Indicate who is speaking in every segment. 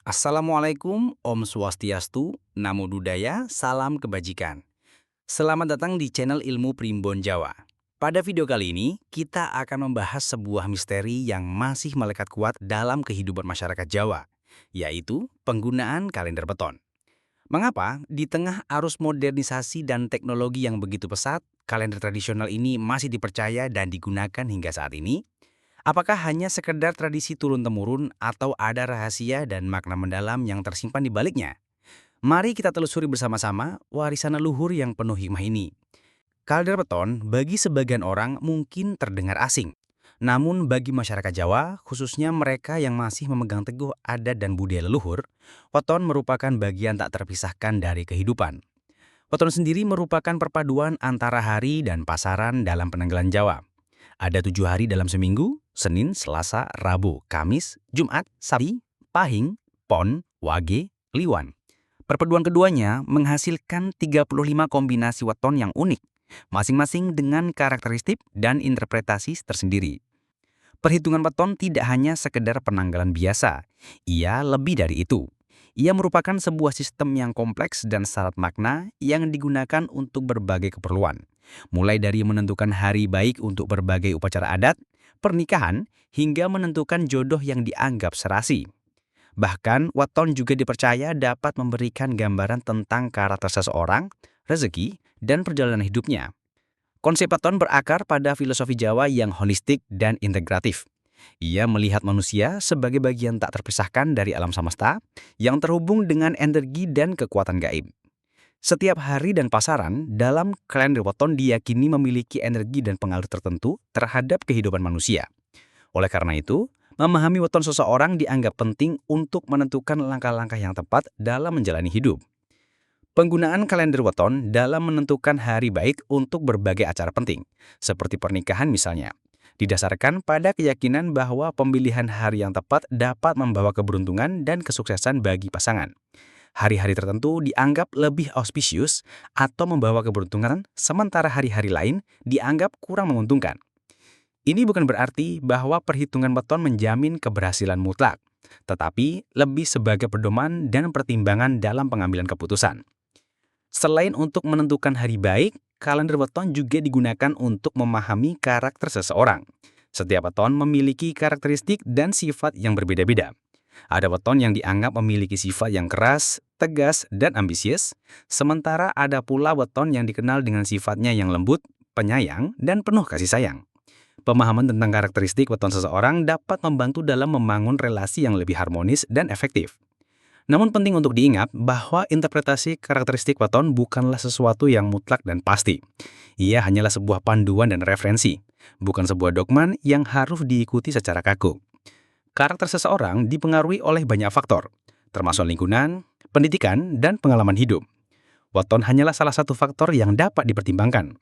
Speaker 1: Assalamualaikum, Om Swastiastu, Namo Buddhaya, Salam Kebajikan. Selamat datang di channel Ilmu Primbon Jawa. Pada video kali ini, kita akan membahas sebuah misteri yang masih melekat kuat dalam kehidupan masyarakat Jawa, yaitu penggunaan kalender beton. Mengapa di tengah arus modernisasi dan teknologi yang begitu pesat, kalender tradisional ini masih dipercaya dan digunakan hingga saat ini? Apakah hanya sekedar tradisi turun-temurun atau ada rahasia dan makna mendalam yang tersimpan di baliknya? Mari kita telusuri bersama-sama warisan leluhur yang penuh hikmah ini. Kalender beton bagi sebagian orang mungkin terdengar asing. Namun bagi masyarakat Jawa, khususnya mereka yang masih memegang teguh adat dan budaya leluhur, weton merupakan bagian tak terpisahkan dari kehidupan. Weton sendiri merupakan perpaduan antara hari dan pasaran dalam penanggalan Jawa. Ada 7 hari dalam seminggu: Senin, Selasa, Rabu, Kamis, Jumat, Sabtu, Pahing, Pon, Wage, Kliwon. Perpaduan keduanya menghasilkan 35 kombinasi weton yang unik, masing-masing dengan karakteristik dan interpretasi tersendiri. Perhitungan weton tidak hanya sekedar penanggalan biasa, ia lebih dari itu. Ia merupakan sebuah sistem yang kompleks dan syarat makna yang digunakan untuk berbagai keperluan, mulai dari menentukan hari baik untuk berbagai upacara adat, pernikahan, hingga menentukan jodoh yang dianggap serasi. Bahkan, weton juga dipercaya dapat memberikan gambaran tentang karakter seseorang, rezeki, dan perjalanan hidupnya. Konsep weton berakar pada filosofi Jawa yang holistik dan integratif. Ia melihat manusia sebagai bagian tak terpisahkan dari alam semesta yang terhubung dengan energi dan kekuatan gaib. Setiap hari dan pasaran dalam kalender weton diyakini memiliki energi dan pengaruh tertentu terhadap kehidupan manusia. Oleh karena itu, memahami weton seseorang dianggap penting untuk menentukan langkah-langkah yang tepat dalam menjalani hidup. Penggunaan kalender weton dalam menentukan hari baik untuk berbagai acara penting, seperti pernikahan misalnya, didasarkan pada keyakinan bahwa pemilihan hari yang tepat dapat membawa keberuntungan dan kesuksesan bagi pasangan. Hari-hari tertentu dianggap lebih auspisius atau membawa keberuntungan, sementara hari-hari lain dianggap kurang menguntungkan. Ini bukan berarti bahwa perhitungan weton menjamin keberhasilan mutlak, tetapi lebih sebagai pedoman dan pertimbangan dalam pengambilan keputusan. Selain untuk menentukan hari baik, kalender weton juga digunakan untuk memahami karakter seseorang. Setiap weton memiliki karakteristik dan sifat yang berbeda-beda. Ada weton yang dianggap memiliki sifat yang keras, tegas, dan ambisius, sementara ada pula weton yang dikenal dengan sifatnya yang lembut, penyayang, dan penuh kasih sayang. Pemahaman tentang karakteristik weton seseorang dapat membantu dalam membangun relasi yang lebih harmonis dan efektif. Namun penting untuk diingat bahwa interpretasi karakteristik weton bukanlah sesuatu yang mutlak dan pasti. Ia hanyalah sebuah panduan dan referensi, bukan sebuah dogma yang harus diikuti secara kaku. Karakter seseorang dipengaruhi oleh banyak faktor, termasuk lingkungan, pendidikan, dan pengalaman hidup. Weton hanyalah salah satu faktor yang dapat dipertimbangkan.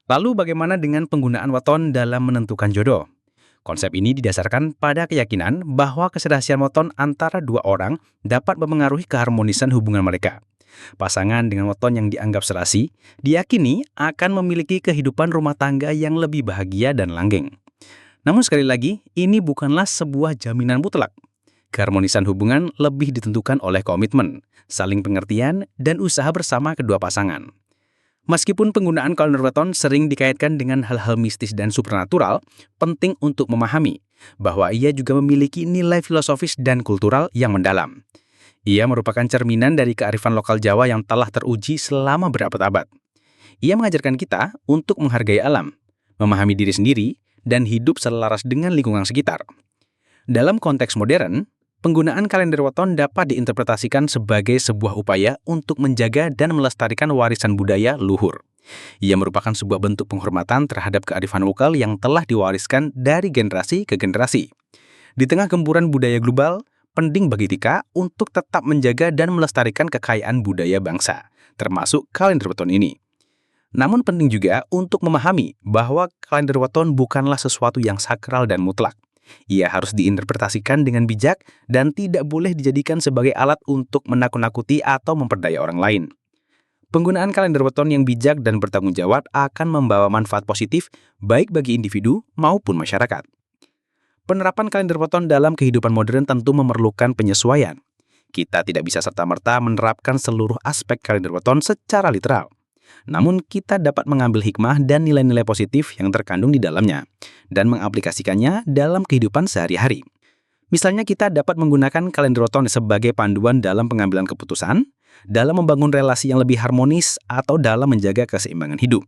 Speaker 1: Lalu bagaimana dengan penggunaan weton dalam menentukan jodoh? Konsep ini didasarkan pada keyakinan bahwa keserasian weton antara dua orang dapat mempengaruhi keharmonisan hubungan mereka. Pasangan dengan weton yang dianggap serasi diyakini akan memiliki kehidupan rumah tangga yang lebih bahagia dan langgeng. Namun sekali lagi, ini bukanlah sebuah jaminan mutlak. Keharmonisan hubungan lebih ditentukan oleh komitmen, saling pengertian, dan usaha bersama kedua pasangan. Meskipun penggunaan kalender weton sering dikaitkan dengan hal-hal mistis dan supernatural, penting untuk memahami bahwa ia juga memiliki nilai filosofis dan kultural yang mendalam. Ia merupakan cerminan dari kearifan lokal Jawa yang telah teruji selama berabad-abad. Ia mengajarkan kita untuk menghargai alam, memahami diri sendiri, dan hidup selaras dengan lingkungan sekitar. Dalam konteks modern, penggunaan kalender weton dapat diinterpretasikan sebagai sebuah upaya untuk menjaga dan melestarikan warisan budaya luhur. Ia merupakan sebuah bentuk penghormatan terhadap kearifan lokal yang telah diwariskan dari generasi ke generasi. Di tengah gempuran budaya global, penting bagi kita untuk tetap menjaga dan melestarikan kekayaan budaya bangsa, termasuk kalender weton ini. Namun penting juga untuk memahami bahwa kalender weton bukanlah sesuatu yang sakral dan mutlak. Ia harus diinterpretasikan dengan bijak dan tidak boleh dijadikan sebagai alat untuk menakut-nakuti atau memperdaya orang lain. Penggunaan kalender weton yang bijak dan bertanggung jawab akan membawa manfaat positif baik bagi individu maupun masyarakat. Penerapan kalender weton dalam kehidupan modern tentu memerlukan penyesuaian. Kita tidak bisa serta-merta menerapkan seluruh aspek kalender weton secara literal. Namun kita dapat mengambil hikmah dan nilai-nilai positif yang terkandung di dalamnya dan mengaplikasikannya dalam kehidupan sehari-hari. Misalnya kita dapat menggunakan kalender weton sebagai panduan dalam pengambilan keputusan, dalam membangun relasi yang lebih harmonis, atau dalam menjaga keseimbangan hidup.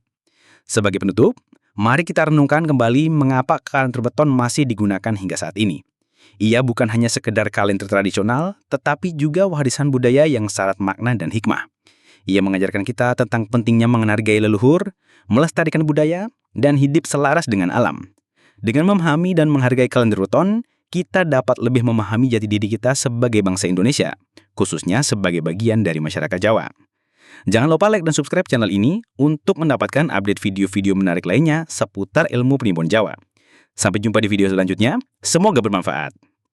Speaker 1: Sebagai penutup, mari kita renungkan kembali mengapa kalender weton masih digunakan hingga saat ini. Ia bukan hanya sekedar kalender tradisional, tetapi juga warisan budaya yang syarat makna dan hikmah. Ia mengajarkan kita tentang pentingnya menghargai leluhur, melestarikan budaya, dan hidup selaras dengan alam. Dengan memahami dan menghargai kalender weton, kita dapat lebih memahami jati diri kita sebagai bangsa Indonesia, khususnya sebagai bagian dari masyarakat Jawa. Jangan lupa like dan subscribe channel ini untuk mendapatkan update video-video menarik lainnya seputar ilmu Primbon Jawa. Sampai jumpa di video selanjutnya, semoga bermanfaat.